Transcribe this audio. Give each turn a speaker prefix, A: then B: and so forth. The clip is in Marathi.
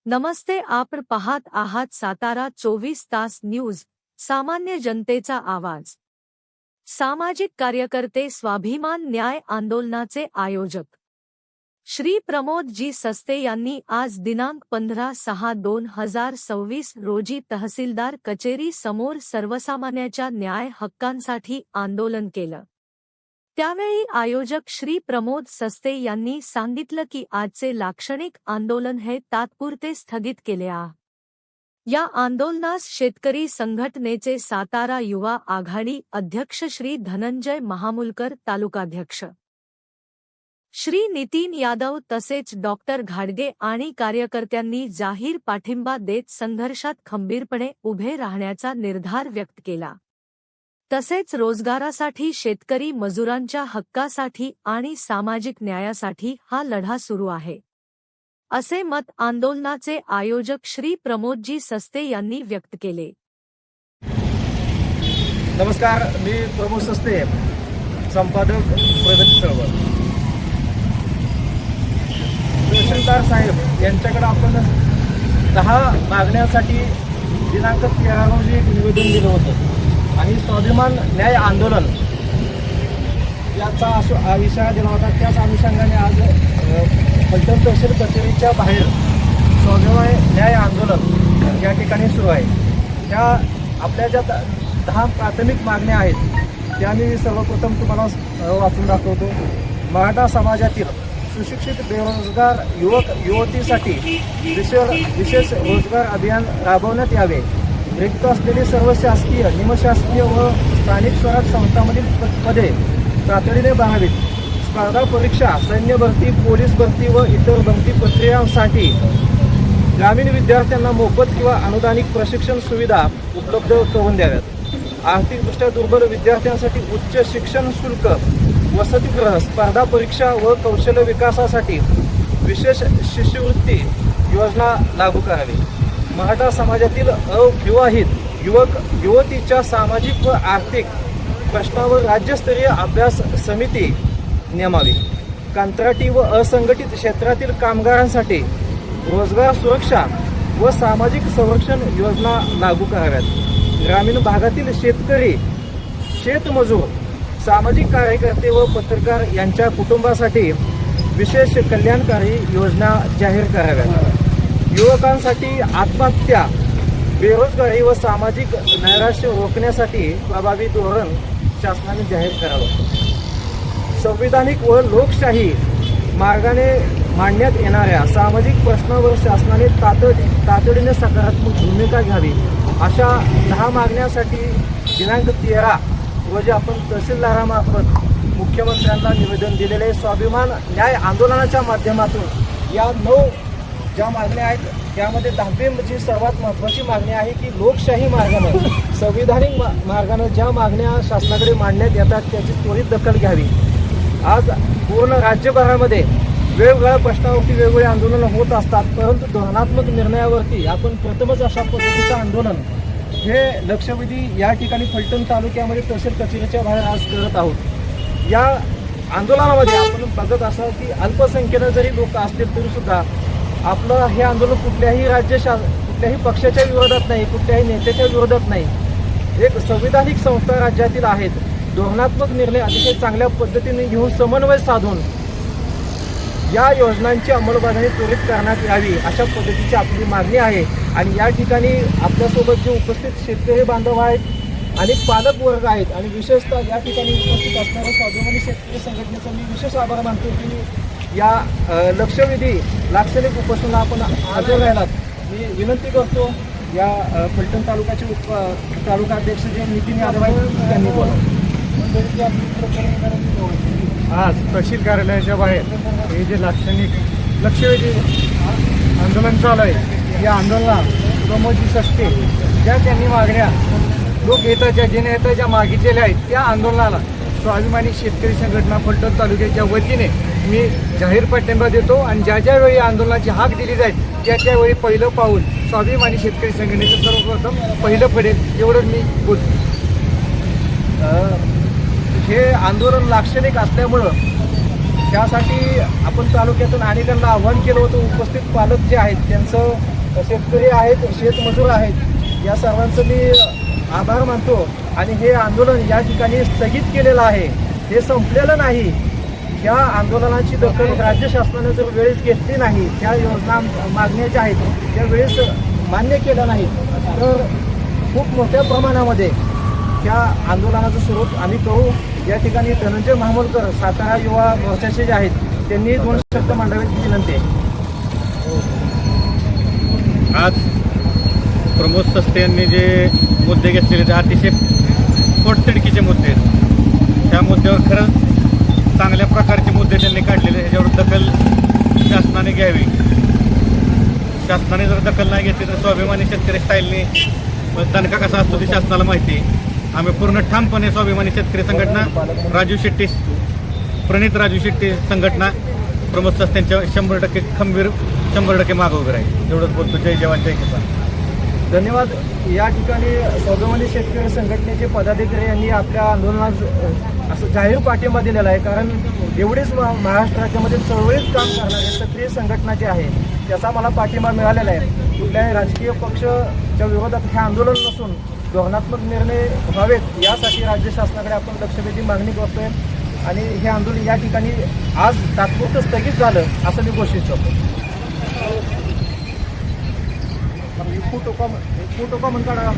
A: नमस्ते, आपण पाहत आहात सातारा 24 तास न्यूज, सामान्य जनतेचा आवाज। सामाजिक कार्यकर्ते स्वाभिमान न्याय आंदोलनाचे आयोजक श्री प्रमोद जी सस्ते यांनी आज दिनांक 15/6/2026 रोजी तहसीलदार कचेरी समोर सर्वसामान्यांच्या न्याय हक्कांसाठी आंदोलन केलं। त्यावेळी आयोजक श्री प्रमोद सस्ते यांनी सांगितलं की आजचे लाक्षणिक आंदोलन हे तात्पुरते स्थगित केले आहे। या आंदोलनास शेतकरी संघटनेचे सातारा युवा आघाडी अध्यक्ष श्री धनंजय महामुलकर, तालुकाध्यक्ष श्री नितीन यादव तसेच डॉक्टर घाडगे आणि कार्यकर्त्यांनी जाहीर पाठिंबा देत संघर्षात खंबीरपणे उभे राहण्याचा निर्धार व्यक्त केला। तसेच रोजगारासाठी, शेतकरी मजुरांच्या हक्कासाठी आणि सामाजिक न्यायासाठी हा लढा सुरू आहे, असे मत आंदोलनाचे आयोजक श्री प्रमोदजी सस्ते यांनी व्यक्त केले।
B: नमस्कार, मी प्रमोद सस्ते, संपादक प्रगती चळवळ। तहसीलदार साहेब यांच्याकडे आपण 10 मागण्यांसाठी दिनांक 13 रोजी एक निवेदन दिलं होतं आणि स्वाभिमान न्याय आंदोलन याचा इशारा दिला होता। त्याच अनुषंगाने आज फलटण तहसील कचेरीच्या बाहेर स्वाभिमान न्याय आंदोलन या ठिकाणी सुरू आहे। त्या आपल्या ज्या 10 प्राथमिक मागण्या आहेत त्या मी सर्वप्रथम तुम्हाला वाचून दाखवतो। मराठा समाजातील सुशिक्षित बेरोजगार युवक युवतीसाठी विशेष रोजगार अभियान राबवण्यात यावे। रिक्त असलेली सर्व शासकीय, निमशासकीय व स्थानिक स्वराज्य संस्थांमधील पदे तातडीने भरावीत। स्पर्धा परीक्षा, सैन्य भरती, पोलीस भरती व इतर भरती प्रक्रियांसाठी ग्रामीण विद्यार्थ्यांना मोफत किंवा अनुदानित प्रशिक्षण सुविधा उपलब्ध करून द्याव्यात। आर्थिकदृष्ट्या दुर्बल विद्यार्थ्यांसाठी उच्च शिक्षण शुल्क, वसतिगृह, स्पर्धा परीक्षा व कौशल्य विकासासाठी विशेष शिष्यवृत्ती योजना लागू करावी। मराठा समाजातील अविवाहित युवक युवतीच्या सामाजिक व आर्थिक प्रश्नावर राज्यस्तरीय अभ्यास समिती नेमावी। कंत्राटी व असंघटित क्षेत्रातील कामगारांसाठी रोजगार सुरक्षा व सामाजिक संरक्षण योजना लागू कराव्यात। ग्रामीण भागातील शेतकरी, शेतमजूर, सामाजिक कार्यकर्ते व पत्रकार यांच्या कुटुंबासाठी विशेष कल्याणकारी योजना जाहीर कराव्यात। युवकांसाठी आत्महत्या, बेरोजगारी व सामाजिक नैराश्य रोखण्यासाठी प्रभावी धोरण शासनाने जाहीर करावं। संविधानिक व लोकशाही मार्गाने मांडण्यात येणाऱ्या सामाजिक प्रश्नावर शासनाने तातडीने सकारात्मक भूमिका घ्यावी। अशा 10 मागण्यांसाठी दिनांक 13 रोजी आपण तहसीलदारामार्फत मुख्यमंत्र्यांना निवेदन दिलेले। स्वाभिमान न्याय आंदोलनाच्या माध्यमातून या 9 ज्या मागण्या आहेत त्यामध्ये 10वी सर्वात महत्त्वाची मागणी आहे की लोकशाही मार्गाने, संविधानिक मार्गाने ज्या मागण्या शासनाकडे मांडण्यात येतात त्याची त्वरित दखल घ्यावी। आज पूर्ण राज्यभरामध्ये वेगवेगळ्या प्रश्नावरती वेगवेगळे आंदोलन होत असतात, परंतु धोरणात्मक निर्णयावरती आपण प्रथमच अशा पद्धतीचं आंदोलन हे लक्षवेधी या ठिकाणी फलटण तालुक्यामध्ये तहसील कचेरीच्या बाहेर आज करत आहोत। या आंदोलनामध्ये आपण बघत असाल की अल्पसंख्येनं जरी लोक असतील तरी सुद्धा आपलं हे आंदोलन कुठल्याही पक्षाच्या विरोधात नाही, कुठल्याही नेत्याच्या विरोधात नाही। एक संविधानिक संस्था राज्यातील आहेत, धोरणात्मक निर्णय अतिशय चांगल्या पद्धतीने घेऊन समन्वय साधून या योजनांची अंमलबजावणी त्वरित करण्यात यावी अशा पद्धतीची आपली मागणी आहे। आणि या ठिकाणी आपल्यासोबत जे उपस्थित शेतकरी बांधव आहेत आणि पालक वर्ग आहेत आणि विशेषतः या ठिकाणी उपस्थित असणाऱ्या स्वाभिमानी शेतकरी संघटनेचा मी विशेष आभार मानतो की या लक्षवेधी लाक्षणिक उपोषणाला आपण हजर राहिलात। मी विनंती करतो या फलटण तालुक्याचे तालुकाध्यक्ष जे नितीन यादव आहेत त्यांनी बोलावं।
C: आज तहसील कार्यालयाच्या बाहेर हे जे लक्षवेधी आंदोलन चालू आहे, या आंदोलनात प्रमोदजी सस्ते ज्या त्यांनी मागण्या लोकहिताच्या जे नेत्याच्या मागितलेल्या आहेत त्या आंदोलनाला स्वाभिमानी शेतकरी संघटना फलटण तालुक्याच्या वतीने मी जाहीर पाठिंबा देतो आणि ज्या ज्यावेळी आंदोलनाची हाक दिली जाईल त्यावेळी पहिलं पाऊल स्वाभिमानी शेतकरी संघटनेचं सर्वप्रथम पहिलं पडेल एवढंच मी बोलतो.
B: हे आंदोलन लाक्षणिक असल्यामुळं त्यासाठी आपण तालुक्यातून अनेकांना आव्हान केलं होतं. उपस्थित पालक जे आहेत त्यांचं, शेतकरी आहेत, शेतमजूर आहेत, या सर्वांचं मी आभार मानतो. आणि हे आंदोलन या ठिकाणी स्थगित केलेलं आहे, हे संपलेलं नाही. या आंदोलनाची दखल राज्य शासनाने जर वेळेस घेतली नाही, त्या योजना मागण्या ज्या आहेत त्या वेळेस मान्य केल्या नाहीत तर खूप मोठ्या प्रमाणामध्ये त्या आंदोलनाचं स्वरूप आम्ही करू. या ठिकाणी धनंजय मामोलकर सातारा युवा मोर्चाचे जे आहेत त्यांनी 2 शब्द मांडावेत विनंती आहे.
D: आज प्रमोद सस्ते यांनी जे मुद्दे घेतलेले ते अतिशय पोटतिडकीचे मुद्दे आहेत. त्या मुद्द्यावर खरंच चांगल्या प्रकारचे मुद्दे त्यांनी काढलेले, ह्याच्यावर दखल शासनाने घ्यावी. शासनाने जर दखल नाही घेतली तर स्वाभिमानी शेतकरी स्टाईलने दणका कसा असतो ते शासनाला माहिती आहे. आम्ही पूर्ण ठामपणे स्वाभिमानी शेतकरी संघटना प्रणित राजू शेट्टी संघटना प्रमोद सस्त्यांच्या 100% खंबीर 100% मागं उभे राहील. एवढंच बोलतो. जय जवान जय किसान.
B: धन्यवाद. या ठिकाणी स्वाभिमानी शेतकरी संघटनेचे पदाधिकारी यांनी आपल्या आंदोलनात असं जाहीर पाठिंबा दिलेला आहे. कारण एवढीच महाराष्ट्र राज्यामध्ये चळवळीत काम करणारे सक्रिय संघटना जी आहे त्याचा मला पाठिंबा मिळालेला आहे. कुठल्याही राजकीय पक्षाच्या विरोधात हे आंदोलन नसून धोरणात्मक निर्णय व्हावेत यासाठी राज्य शासनाकडे आपण लक्षवेधी मागणी करतोय. आणि हे आंदोलन या ठिकाणी आज तात्पुरतं स्थगित झालं असं मी घोषित करतो. फोटो का म्हणून काढा.